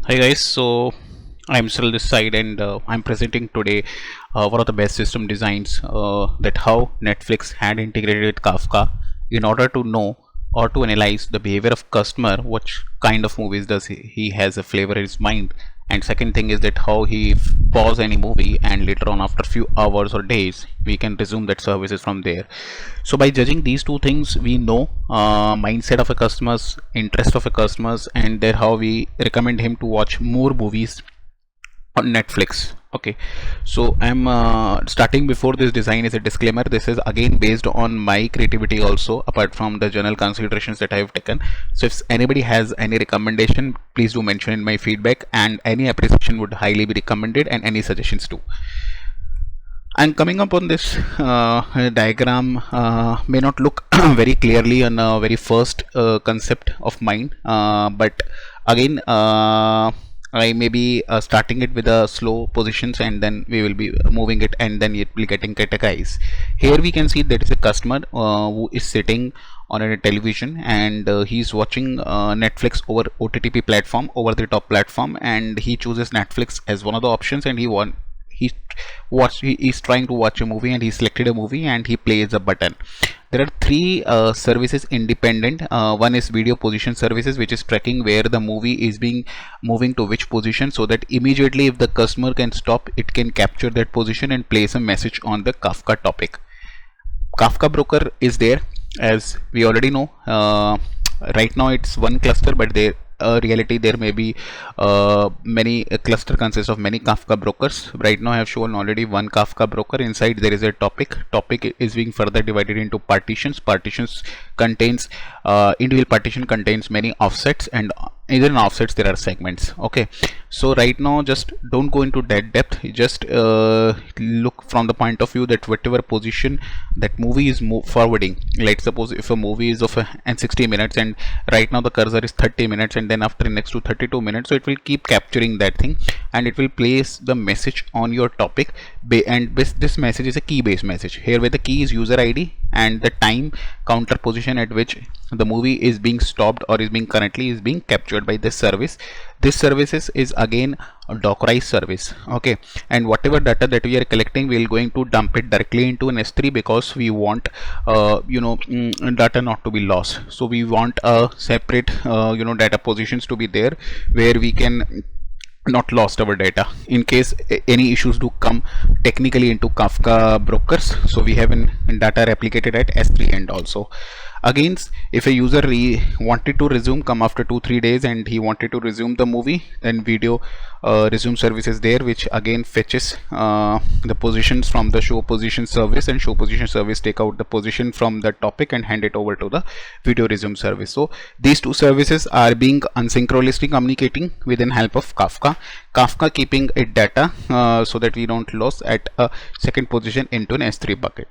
Hi guys, so I'm still this side and I'm presenting today one of the best system designs that how Netflix had integrated with Kafka in order to know or to analyze the behavior of customer, which kind of movies does he has a flavor in his mind, and second thing is that how he pause any movie and later on after few hours or days we can resume that services from there. So by judging these two things we know mindset of a customers, interest of a customers, and there how we recommend him to watch more movies on Netflix. Okay, so I'm starting before this design is a disclaimer. This is again based on my creativity also, apart from the general considerations that I have taken. So if anybody has any recommendation, please do mention in my feedback, and any appreciation would highly be recommended, and any suggestions too. And coming up on this diagram may not look very clearly on a very first concept of mine, but again I may be starting it with a slow positions and then we will be moving it and then it will getting categorized. Here we can see that is a customer who is sitting on a television and he's watching Netflix over OTT platform, over the top platform, and he chooses Netflix as one of the options, and he is trying to watch a movie and he selected a movie and he plays a button. There are three services independent. One is video position services, which is tracking where the movie is being moving to which position, so that immediately if the customer can stop, it can capture that position and place a message on the Kafka topic. Kafka broker is there, as we already know. Right now it's one cluster, but there reality there may be many cluster consists of many Kafka brokers. Right now I have shown already one Kafka broker. Inside there is a topic is being further divided into partitions contains individual partition contains many offsets, and either in offsets there are segments. Okay, so right now just don't go into that depth, just look from the point of view that whatever position that movie is forwarding. Let's suppose if a movie is of and 60 minutes and right now the cursor is 30 minutes, and then after next to 32 minutes, so it will keep capturing that thing and it will place the message on your topic, and this message is a key based message here, where the key is user ID and the time counter position at which the movie is being stopped or is being currently is being captured by this service. This services is again a Dockerized service. Okay, and whatever data that we are collecting, we are going to dump it directly into an S3, because we want data not to be lost. So we want a separate data positions to be there, where we can not lost our data in case any issues do come technically into Kafka brokers. So we have in data replicated at S3 end also. Again, if a user wanted to resume come after 2-3 days and he wanted to resume the movie, then video resume service is there, which again fetches the positions from the show position service, and show position service take out the position from the topic and hand it over to the video resume service. So these two services are being asynchronously communicating with the help of Kafka keeping it data so that we don't lose at a second position into an S3 bucket.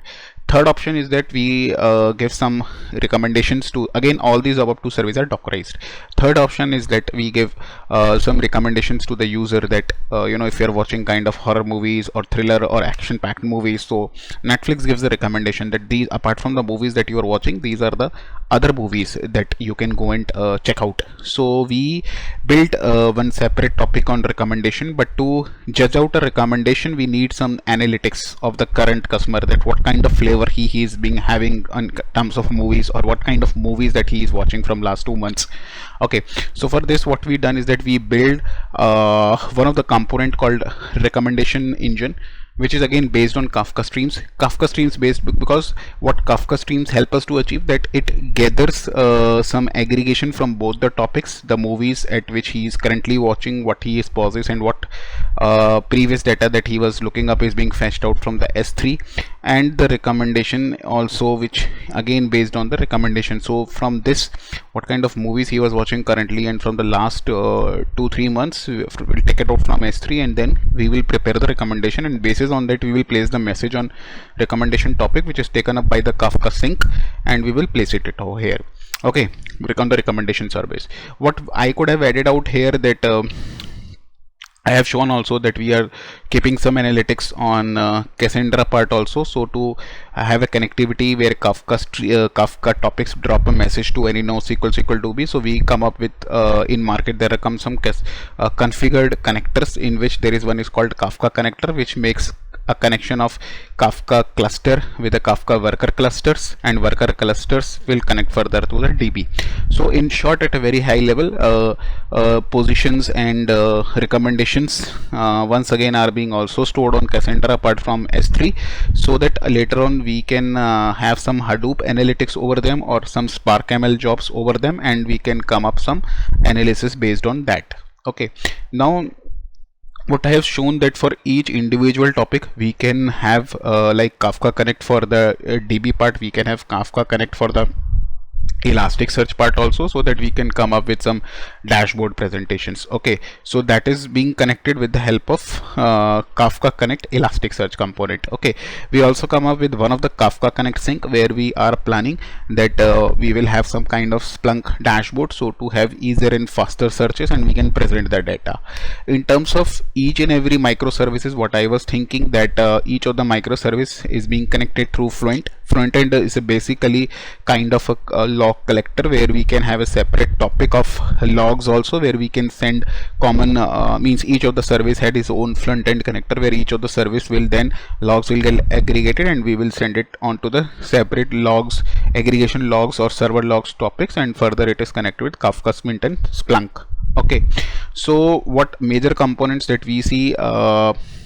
Third option is that we give some recommendations to, again all these above two services are Dockerized. Third option is that we give some recommendations to the user that if you're watching kind of horror movies or thriller or action packed movies, so Netflix gives the recommendation that these, apart from the movies that you are watching, these are the other movies that you can go and check out. So we built one separate topic on recommendation, but to judge out a recommendation we need some analytics of the current customer, that what kind of flavor he is being having in terms of movies, or what kind of movies that he is watching from last 2 months. Okay, so for this what we done is that we build one of the component called recommendation engine, which is again based on Kafka Streams based, because what Kafka Streams help us to achieve, that it gathers some aggregation from both the topics, the movies at which he is currently watching, what he is pauses, and what previous data that he was looking up is being fetched out from the S3, and the recommendation also, which again based on the recommendation. So from this, what kind of movies he was watching currently, and from the last 2-3 months, we'll take it out from S3, and then we will prepare the recommendation, and basis on that we will place the message on recommendation topic, which is taken up by the Kafka sync, and we will place it over here. Okay, on the recommendation service. What I could have added out here, that I have shown also that we are keeping some analytics on Cassandra part also. So to have a connectivity where Kafka topics drop a message to any NoSQL SQL DB. So we come up with in market there come some configured connectors, in which there is one is called Kafka connector, which makes a connection of Kafka cluster with the Kafka worker clusters, and worker clusters will connect further to the DB. So in short, at a very high level, positions and recommendations once again are being also stored on Cassandra apart from S3, so that later on we can have some Hadoop analytics over them or some Spark ML jobs over them, and we can come up some analysis based on that. Okay, now what I have shown that for each individual topic we can have like Kafka Connect for the DB part, we can have Kafka Connect for the Elasticsearch part also, so that we can come up with some dashboard presentations. Okay, so that is being connected with the help of Kafka Connect Elasticsearch component. Okay, we also come up with one of the Kafka Connect sync, where we are planning that we will have some kind of Splunk dashboard, so to have easier and faster searches, and we can present the data. In terms of each and every microservices, what I was thinking that each of the microservice is being connected through Fluent. Frontend is basically kind of a log collector, where we can have a separate topic of logs also, where we can send common means each of the service had its own front end connector, where each of the service will then logs will get aggregated, and we will send it onto the separate logs, aggregation logs or server logs topics, and further it is connected with Kafka Mint and Splunk. Okay, so what major components that we see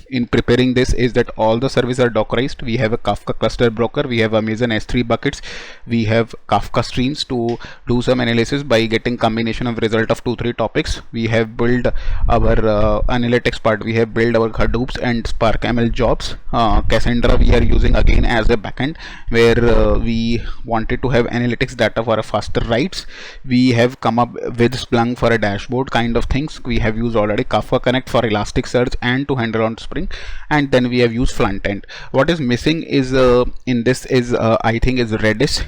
in preparing this is that all the services are Dockerized. We have a Kafka cluster broker, we have Amazon S3 buckets, we have Kafka streams to do some analysis by getting combination of result of 2-3 topics. We have built our analytics part, we have built our Hadoops and Spark ML jobs. Cassandra we are using again as a backend, where we wanted to have analytics data for a faster writes. We have come up with Splunk for a dashboard kind of things. We have used already Kafka Connect for Elasticsearch and to handle on Spring, and then we have used front end. What is missing is in this is I think is Redis,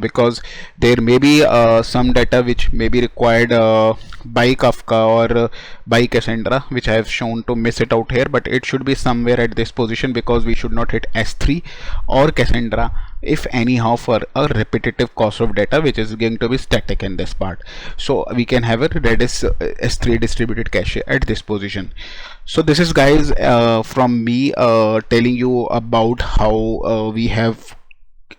because there may be some data which may be required by Kafka or by Cassandra, which I have shown to miss it out here, but it should be somewhere at this position, because we should not hit S3 or Cassandra if anyhow for a repetitive cost of data which is going to be static in this part. So we can have a Redis S3 distributed cache at this position. So this is guys from me telling you about how we have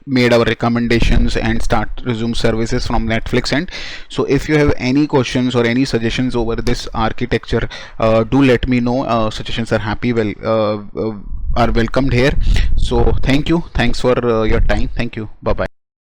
made our recommendations and start resume services from Netflix end. So if you have any questions or any suggestions over this architecture, do let me know. Suggestions are are welcomed here. So thank you, thanks for your time. Thank you, bye bye.